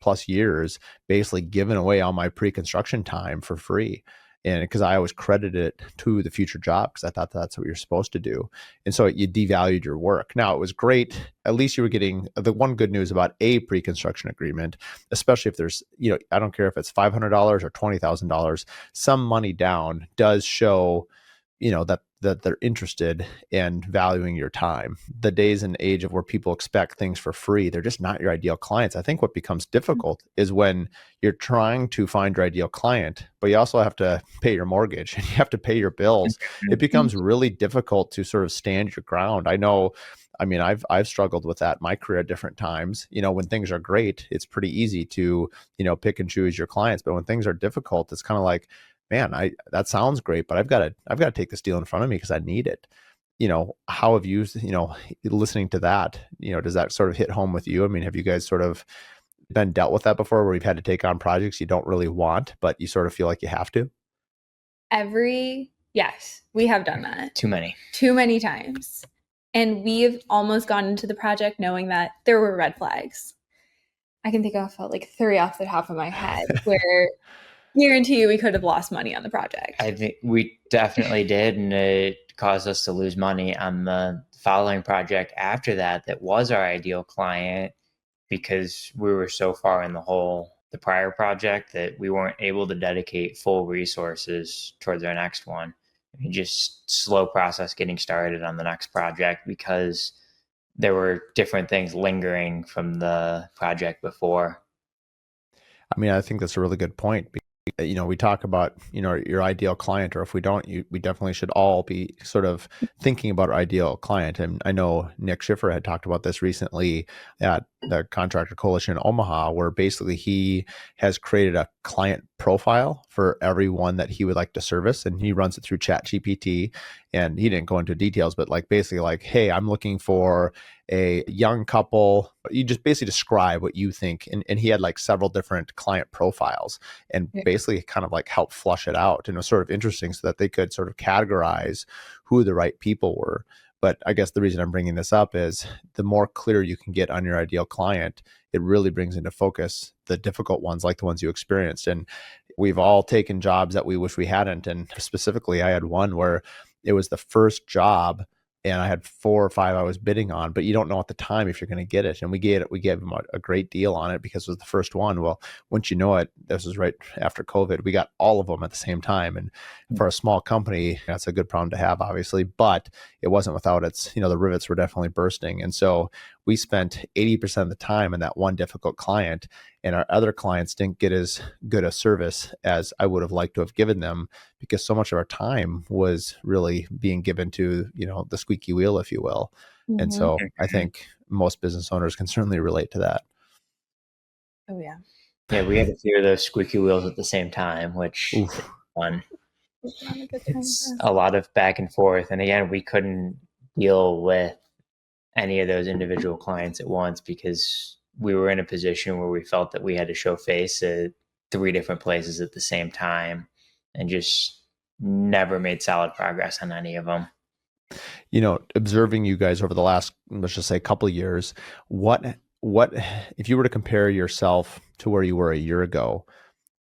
plus years basically given away all my pre-construction time for free. And because I always credited it to the future job because I thought that's what you're supposed to do. And so you devalued your work. Now it was great. At least you were getting the one good news about a pre-construction agreement, especially if there's, I don't care if it's $500 or $20,000, some money down does show that they're interested in valuing your time. The days and age of where people expect things for free, they're just not your ideal clients. I think what becomes difficult is when you're trying to find your ideal client, but you also have to pay your mortgage and you have to pay your bills. It becomes really difficult to sort of stand your ground. I've struggled with that in my career at different times. When things are great, it's pretty easy to, pick and choose your clients. But when things are difficult, it's kind of like, man, that sounds great, but I've got to take this deal in front of me because I need it. How have you, listening to that, does that sort of hit home with you? I mean, have you guys sort of been dealt with that before where you've had to take on projects you don't really want, but you sort of feel like you have to? Yes, we have done that Too many. too many times. And we've almost gone into the project knowing that there were red flags. I can think of like 3 off the top of my head where guarantee you we could have lost money on the project. I think we definitely did, and it caused us to lose money on the following project after that was our ideal client because we were so far in the hole the prior project that we weren't able to dedicate full resources towards our next one. Just slow process getting started on the next project because there were different things lingering from the project before. I mean, I think that's a really good point. We talk about, your ideal client, or if we don't, we definitely should all be sort of thinking about our ideal client. And I know Nick Schiffer had talked about this recently at the Contractor Coalition in Omaha, where basically he has created a client profile for everyone that he would like to service. And he runs it through ChatGPT. And he didn't go into details, but basically hey, I'm looking for a young couple. You just basically describe what you think. And he had several different client profiles and basically kind of help flush it out. And it was sort of interesting so that they could sort of categorize who the right people were. But I guess the reason I'm bringing this up is the more clear you can get on your ideal client, it really brings into focus the difficult ones like the ones you experienced. And we've all taken jobs that we wish we hadn't. And specifically, I had one where it was the first job and I had 4 or 5 I was bidding on, but you don't know at the time if you're going to get it. And we gave them a great deal on it because it was the first one. Well, once you know it, this was right after COVID, we got all of them at the same time. And for a small company, that's a good problem to have, obviously, but it wasn't without its, the rivets were definitely bursting. And so we spent 80% of the time in that one difficult client, and our other clients didn't get as good a service as I would have liked to have given them because so much of our time was really being given to, the squeaky wheel, if you will. And so I think most business owners can certainly relate to that. Oh, yeah. Yeah, we had a few of those squeaky wheels at the same time, which is fun. It's a lot of back and forth. And again, we couldn't deal with any of those individual clients at once because we were in a position where we felt that we had to show face at 3 different places at the same time and just never made solid progress on any of them. Observing you guys over the last, let's just say, couple of years, what if you were to compare yourself to where you were a year ago,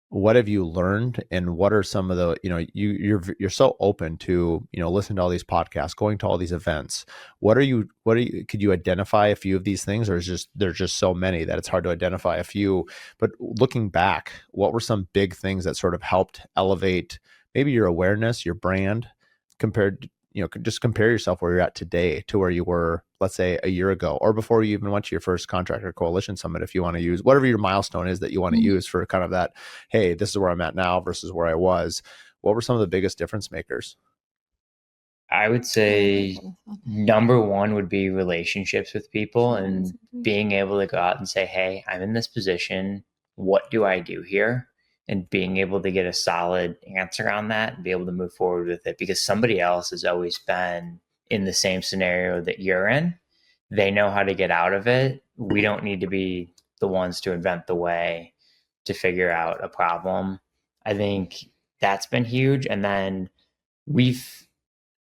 what have you learned, and what are some of the, you're so open to, listen to all these podcasts, going to all these events. Could you identify a few of these things, or there's just so many that it's hard to identify a few? But looking back, what were some big things that sort of helped elevate maybe your awareness, your brand, compared, just compare yourself where you're at today to where you were, let's say, a year ago, or before you even went to your first Contractor Coalition Summit, if you want to use whatever your milestone is that you want to use for kind of that, hey, this is where I'm at now versus where I was. What were some of the biggest difference makers? I would say number one would be relationships with people and being able to go out and say, hey, I'm in this position. What do I do here? And being able to get a solid answer on that and be able to move forward with it, because somebody else has always been in the same scenario that you're in. They know how to get out of it. We don't need to be the ones to invent the way to figure out a problem. I think that's been huge. And then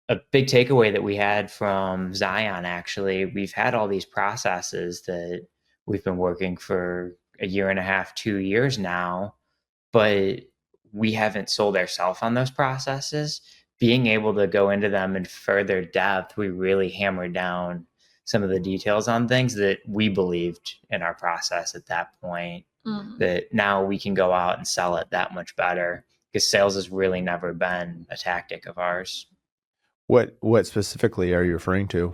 a big takeaway that we had from Zion, actually, we've had all these processes that We've been working for a year and a half, 2 years now, but we haven't sold ourselves on those processes. Being able to go into them in further depth, we really hammered down some of the details on things that we believed in our process at that point, that now we can go out and sell it that much better, because sales has really never been a tactic of ours. What specifically are you referring to?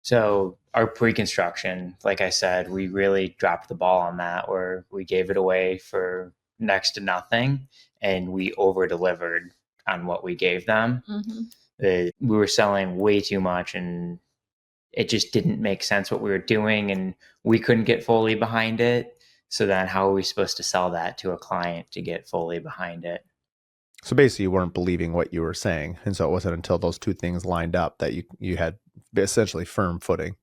So our pre-construction, like I said, we really dropped the ball on that, where we gave it away for next to nothing, and we over-delivered on what we gave them. We were selling way too much, and it just didn't make sense what we were doing, and we couldn't get fully behind it. So then how are we supposed to sell that to a client to get fully behind it? So basically, you weren't believing what you were saying, and so it wasn't until those two things lined up that you had essentially firm footing.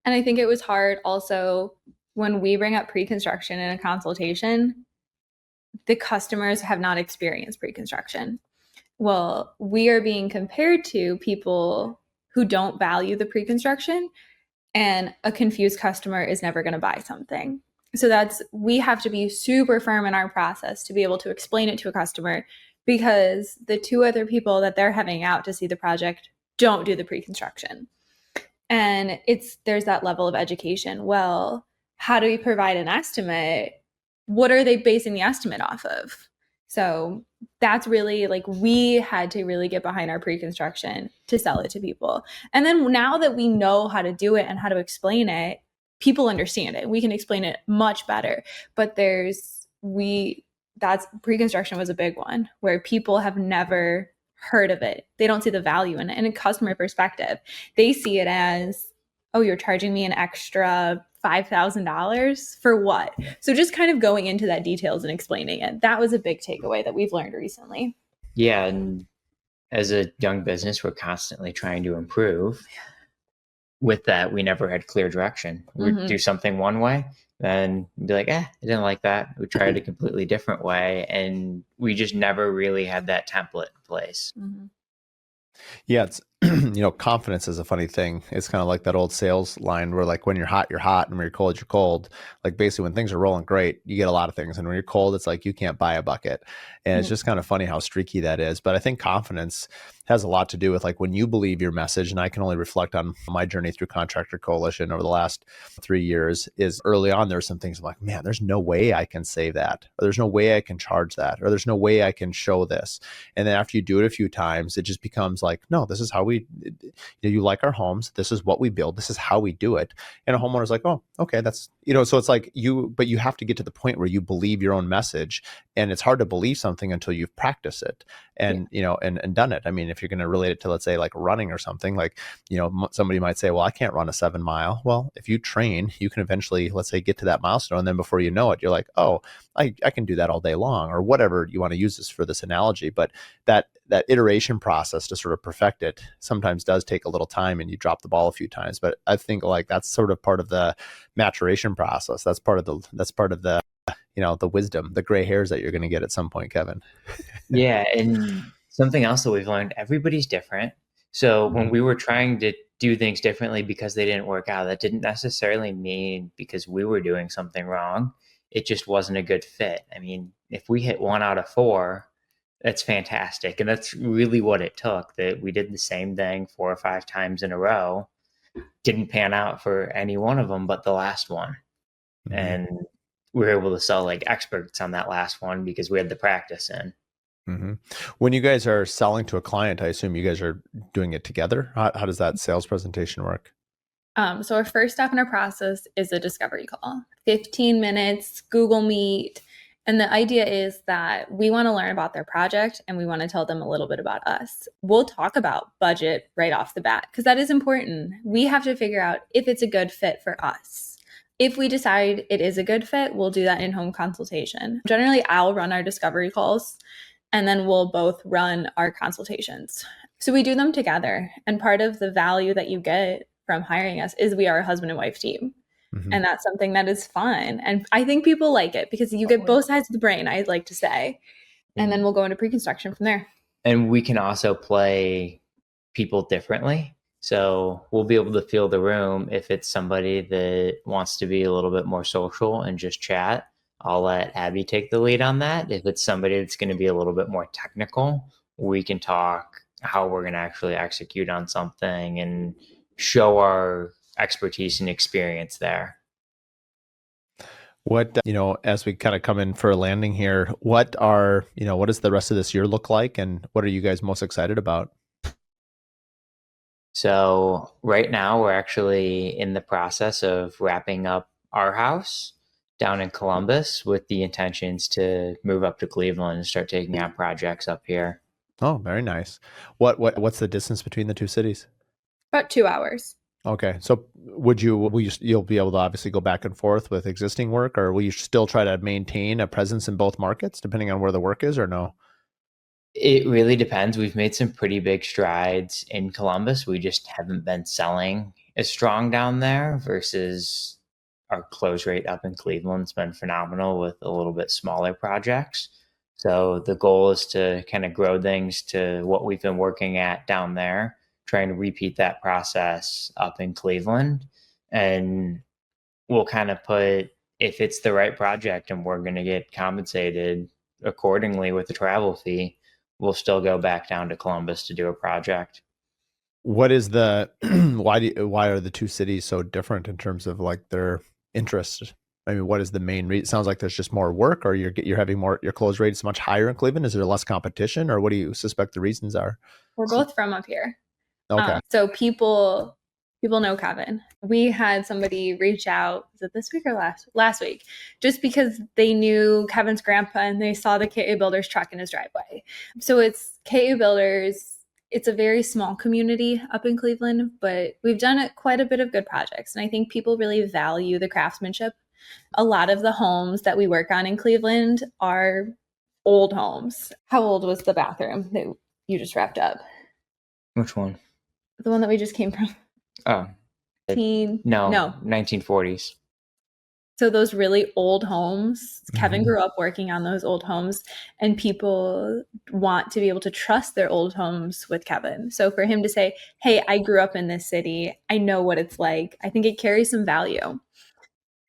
And I think it was hard also when we bring up pre-construction in a consultation, the customers have not experienced pre-construction. Well, we are being compared to people who don't value the pre-construction, and a confused customer is never going to buy something. So we have to be super firm in our process to be able to explain it to a customer, because the two other people that they're having out to see the project don't do the pre-construction. And there's that level of education. Well, how do we provide an estimate? What are they basing the estimate off of? So that's really like, we had to really get behind our pre-construction to sell it to people. And then now that we know how to do it and how to explain it, people understand it. We can explain it much better. But that's pre-construction was a big one where people have never heard of it. They don't see the value in it. And in customer perspective, they see it as, oh, you're charging me an extra $5,000 for what? So just kind of going into that details and explaining it. That was a big takeaway that we've learned recently. Yeah. And as a young business, we're constantly trying to improve. With that, we never had clear direction. We'd do something one way, then be like, I didn't like that. We tried a completely different way. And we just never really had that template in place. Yeah, it's confidence is a funny thing. It's kind of like that old sales line where like when you're hot, and when you're cold, you're cold. Like basically when things are rolling great, you get a lot of things. And when you're cold, it's like you can't buy a bucket. And it's just kind of funny how streaky that is. But I think confidence has a lot to do with like when you believe your message. And I can only reflect on my journey through Contractor Coalition over the last 3 years. Is early on, there's some things I'm like, man, there's no way I can say that, or there's no way I can charge that, or there's no way I can show this. And then after you do it a few times, it just becomes like, no, this is how you like our homes. This is what we build. This is how we do it. And a homeowner's like, oh, okay, that's, so it's like but you have to get to the point where you believe your own message. And it's hard to believe something until you've practiced it and, and done it. I mean, if you're going to relate it to, let's say, like running or something, like, somebody might say, well, I can't run a 7 mile. Well, if you train, you can eventually, let's say, get to that milestone. And then before you know it, you're like, oh, I can do that all day long, or whatever you want to use this for this analogy. But that iteration process to sort of perfect it sometimes does take a little time, and you drop the ball a few times. But I think like that's sort of part of the maturation process. That's part of the the wisdom, the gray hairs that you're going to get at some point, Kevin. Yeah. And something else that we've learned, everybody's different. So when we were trying to do things differently because they didn't work out, that didn't necessarily mean because we were doing something wrong. It just wasn't a good fit. I mean, if we hit 1 out of 4, that's fantastic. And that's really what it took, that we did the same thing 4 or 5 times in a row. Didn't pan out for any one of them but the last one. And we were able to sell like experts on that last one because we had the practice in. When you guys are selling to a client, I assume you guys are doing it together. How does that sales presentation work? So our first step in our process is a discovery call, 15 minutes, Google Meet. And the idea is that we want to learn about their project and we want to tell them a little bit about us. We'll talk about budget right off the bat because that is important. We have to figure out if it's a good fit for us. If we decide it is a good fit, we'll do that in-home consultation. Generally, I'll run our discovery calls and then we'll both run our consultations. So we do them together. And part of the value that you get from hiring us is we are a husband and wife team. And that's something that is fun. And I think people like it because you get both sides of the brain, I'd like to say. And then we'll go into pre-construction from there. And we can also play people differently. So we'll be able to feel the room. If it's somebody that wants to be a little bit more social and just chat, I'll let Abbie take the lead on that. If it's somebody that's going to be a little bit more technical, we can talk how we're going to actually execute on something and show our expertise and experience there. What, as we kind of come in for a landing here, what does the rest of this year look like, and what are you guys most excited about? So right now we're actually in the process of wrapping up our house down in Columbus with the intentions to move up to Cleveland and start taking on projects up here. Oh, very nice. What's the distance between the two cities? About 2 hours. Okay. So you'll be able to obviously go back and forth with existing work, or will you still try to maintain a presence in both markets depending on where the work is, or no? It really depends. We've made some pretty big strides in Columbus. We just haven't been selling as strong down there versus our close rate up in Cleveland's been phenomenal with a little bit smaller projects. So the goal is to kind of grow things to what we've been working at down there, trying to repeat that process up in Cleveland. And we'll kind of put, if it's the right project and we're going to get compensated accordingly with the travel fee, we'll still go back down to Columbus to do a project. What is the why are the two cities so different in terms of like their interests? I mean, what is the main reason? It sounds like there's just more work, or you're having your close rate is much higher in Cleveland. Is there less competition, or what do you suspect the reasons are? We're both from up here. Okay. So people know Kevin. We had somebody reach out, was it this week or last week, just because they knew Kevin's grandpa and they saw the KA Builders truck in his driveway. So it's KA Builders. It's a very small community up in Cleveland, but we've done quite a bit of good projects. And I think people really value the craftsmanship. A lot of the homes that we work on in Cleveland are old homes. How old was the bathroom that you just wrapped up? Which one? The one that we just came from. Oh, no, 1940s. So those really old homes, Kevin grew up working on those old homes, and people want to be able to trust their old homes with Kevin. So for him to say, hey, I grew up in this city, I know what it's like, I think it carries some value.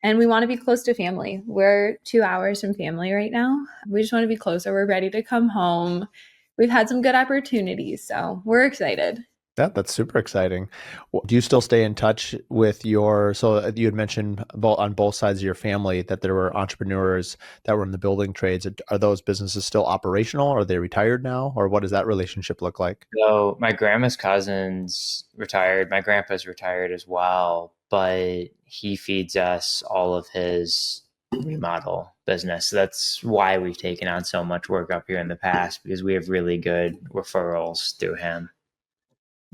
And we want to be close to family. We're 2 hours from family right now. We just want to be closer. We're ready to come home. We've had some good opportunities, so we're excited. That's super exciting. Do you still stay in touch with so you had mentioned on both sides of your family that there were entrepreneurs that were in the building trades. Are those businesses still operational? Are they retired now? Or what does that relationship look like? So my grandma's cousin's retired. My grandpa's retired as well, but he feeds us all of his remodel business. So that's why we've taken on so much work up here in the past, because we have really good referrals through him.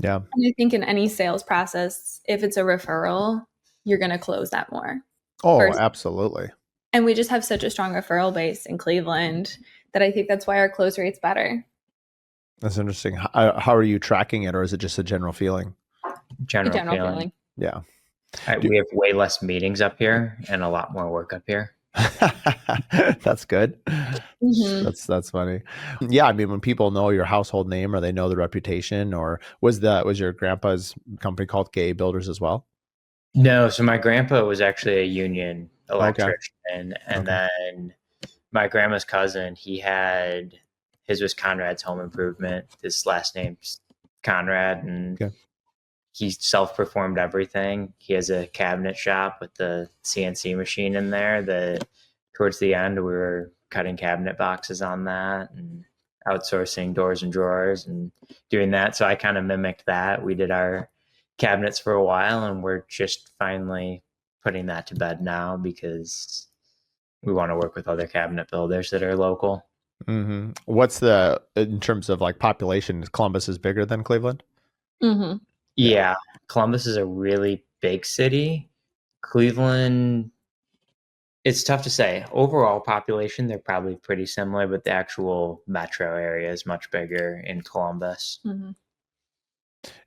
Yeah. And I think in any sales process, if it's a referral, you're going to close that more. Oh, absolutely. And we just have such a strong referral base in Cleveland that I think that's why our close rate's better. That's interesting. How are you tracking it, or is it just a general feeling? General feeling. Yeah. We have way less meetings up here and a lot more work up here. That's good. Mm-hmm. That's funny. Yeah, I mean, when people know your household name or they know the reputation, or was your grandpa's company called KA Builders as well? No, so my grandpa was actually a union electrician, and then my grandma's cousin, his was Conrad's Home Improvement. His last name's Conrad, and he self-performed everything. He has a cabinet shop with the CNC machine in there that towards the end we were cutting cabinet boxes on that and outsourcing doors and drawers and doing that. So I kind of mimicked that. We did our cabinets for a while, and we're just finally putting that to bed now because we want to work with other cabinet builders that are local. Mm-hmm. What's in terms of like population, Columbus is bigger than Cleveland? Mm-hmm. Yeah. Columbus is a really big city. Cleveland, it's tough to say. Overall population, they're probably pretty similar, but the actual metro area is much bigger in Columbus. Mm-hmm.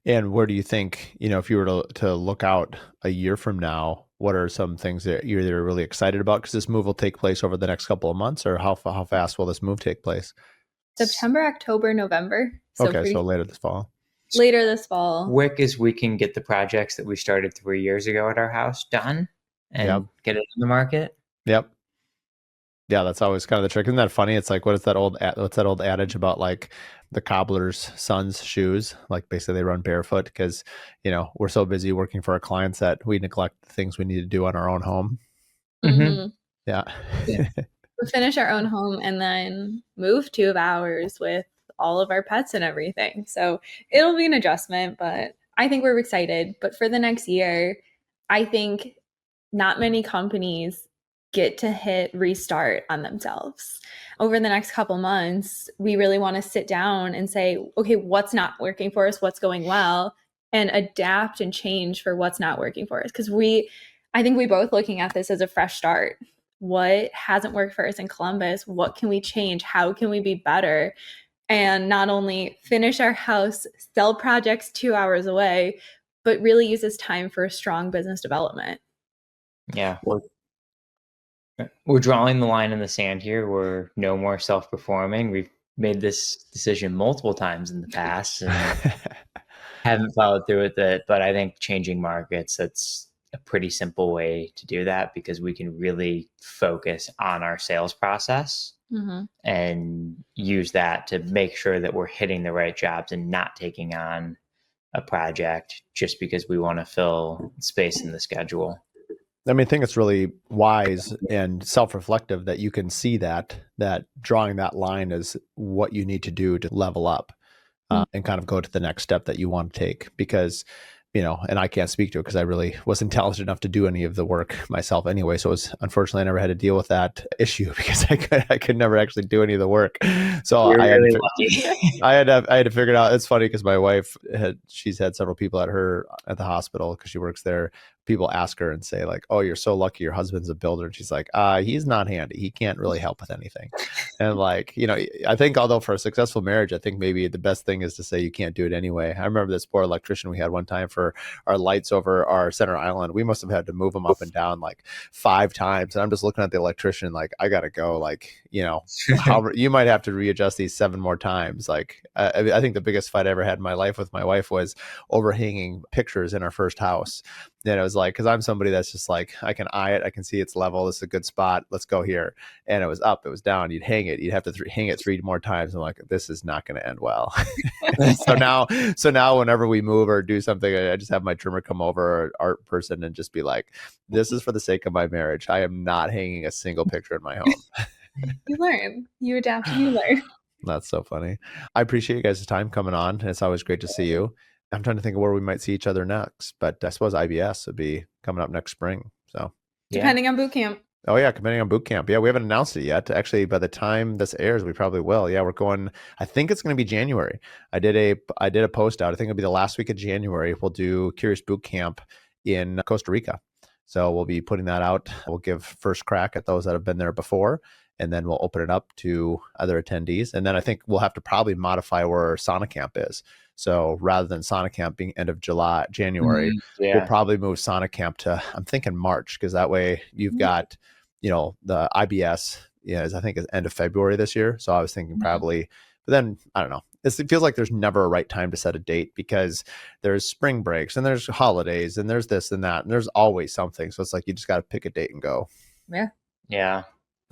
And where do you think, if you were to look out a year from now, what are some things that you're either really excited about? Because this move will take place over the next couple of months, or how fast will this move take place? September, October, November. So later this fall. later this fall. quick as we can get the projects that we started 3 years ago at our house done and get it in the market. Yep. Yeah, that's always kind of the trick. Isn't that funny? It's like, what's that old adage about like the cobbler's son's shoes? Like basically they run barefoot because, we're so busy working for our clients that we neglect the things we need to do on our own home. Mm-hmm. Yeah. We finish our own home and then move 2 hours with all of our pets and everything. So it'll be an adjustment, but I think we're excited. But for the next year, I think not many companies get to hit restart on themselves. Over the next couple months, we really want to sit down and say, okay, what's not working for us? What's going well? And adapt and change for what's not working for us. Because I think we both looking at this as a fresh start. What hasn't worked for us in Columbus? What can we change? How can we be better? And not only finish our house, sell projects 2 hours away, but really use this time for strong business development. Yeah. We're drawing the line in the sand here. We're no more self-performing. We've made this decision multiple times in the past and haven't followed through with it. But I think changing markets, that's a pretty simple way to do that because we can really focus on our sales process and use that to make sure that we're hitting the right jobs and not taking on a project just because we want to fill space in the schedule. I mean, I think it's really wise and self-reflective that you can see that drawing that line is what you need to do to level up and kind of go to the next step that you want to take because, and I can't speak to it because I really wasn't talented enough to do any of the work myself anyway. So unfortunately I never had to deal with that issue because I could never actually do any of the work. So You're really lucky. I had to figure it out. It's funny because my wife she's had several people at the hospital because she works there. People ask her and say like, "Oh, you're so lucky. Your husband's a builder." And she's like, he's not handy. He can't really help with anything." And like, I think although for a successful marriage, I think maybe the best thing is to say you can't do it anyway. I remember this poor electrician we had one time for our lights over our center island. We must have had to move them up and down like 5 times. And I'm just looking at the electrician like, I gotta go. Like, you might have to readjust these 7 more times. Like, I think the biggest fight I ever had in my life with my wife was overhanging pictures in our first house. And it was like, because I'm somebody that's just like, I can eye it, I can see its level. This is a good spot. Let's go here. And it was up, it was down. You'd hang it. You'd have to hang it 3 more times. I'm like, this is not going to end well. So now, whenever we move or do something, I just have my trimmer come over or an art person and just be like, this is for the sake of my marriage. I am not hanging a single picture in my home. You learn, you adapt, and you learn. That's so funny. I appreciate you guys' time coming on. It's always great to see you. I'm trying to think of where we might see each other next, but I suppose IBS would be coming up next spring. So depending on boot camp. Oh yeah, depending on boot camp. Yeah, we haven't announced it yet. Actually, by the time this airs, we probably will. Yeah, we're going. I think it's going to be January. I did a post out. I think it'll be the last week of January. We'll do Curious Boot Camp in Costa Rica. So we'll be putting that out. We'll give first crack at those that have been there before, and then we'll open it up to other attendees. And then I think we'll have to probably modify where our sauna camp is. So rather than sauna camp being end of January, we'll probably move sauna camp to, I'm thinking March, because that way you've got, the IBS I think is end of February this year. So I was thinking probably, but then I don't know. It feels like there's never a right time to set a date because there's spring breaks and there's holidays and there's this and that. And there's always something. So it's like, you just got to pick a date and go. Yeah. Yeah.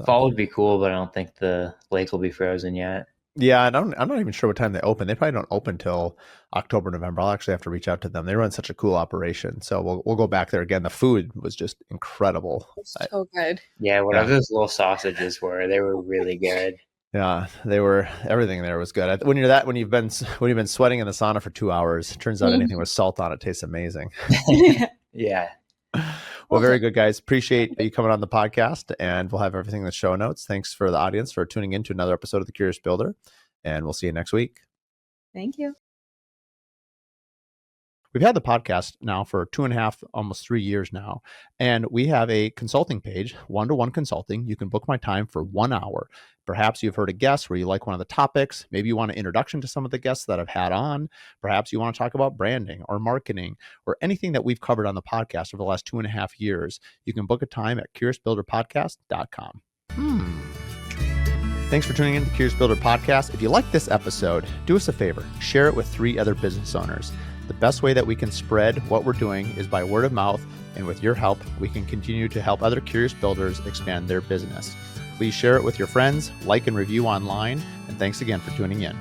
Fall would be cool, but I don't think the lake will be frozen yet. Yeah, and I'm not even sure what time they open. They probably don't open till October, November. I'll actually have to reach out to them. They run such a cool operation. So we'll go back there again. The food was just incredible. So good. Yeah, whatever those little sausages were, they were really good. Yeah, everything there was good. When you've been sweating in the sauna for 2 hours, it turns out anything with salt on it tastes amazing. Yeah. Well, very good, guys. Appreciate you coming on the podcast, and we'll have everything in the show notes. Thanks for the audience for tuning in to another episode of The Curious Builder, and we'll see you next week. Thank you. We've had the podcast now for 2.5, almost 3 years now, and we have a consulting page, 1-to-1 consulting. You can book my time for 1 hour. Perhaps you've heard a guest where you like one of the topics. Maybe you want an introduction to some of the guests that I've had on. Perhaps you want to talk about branding or marketing or anything that we've covered on the podcast over the last 2.5 years. You can book a time at curiousbuilderpodcast.com. Thanks for tuning in to the Curious Builder podcast. If you like this episode, do us a favor, share it with 3 other business owners. The best way that we can spread what we're doing is by word of mouth, and with your help, we can continue to help other curious builders expand their business. Please share it with your friends, like and review online, and thanks again for tuning in.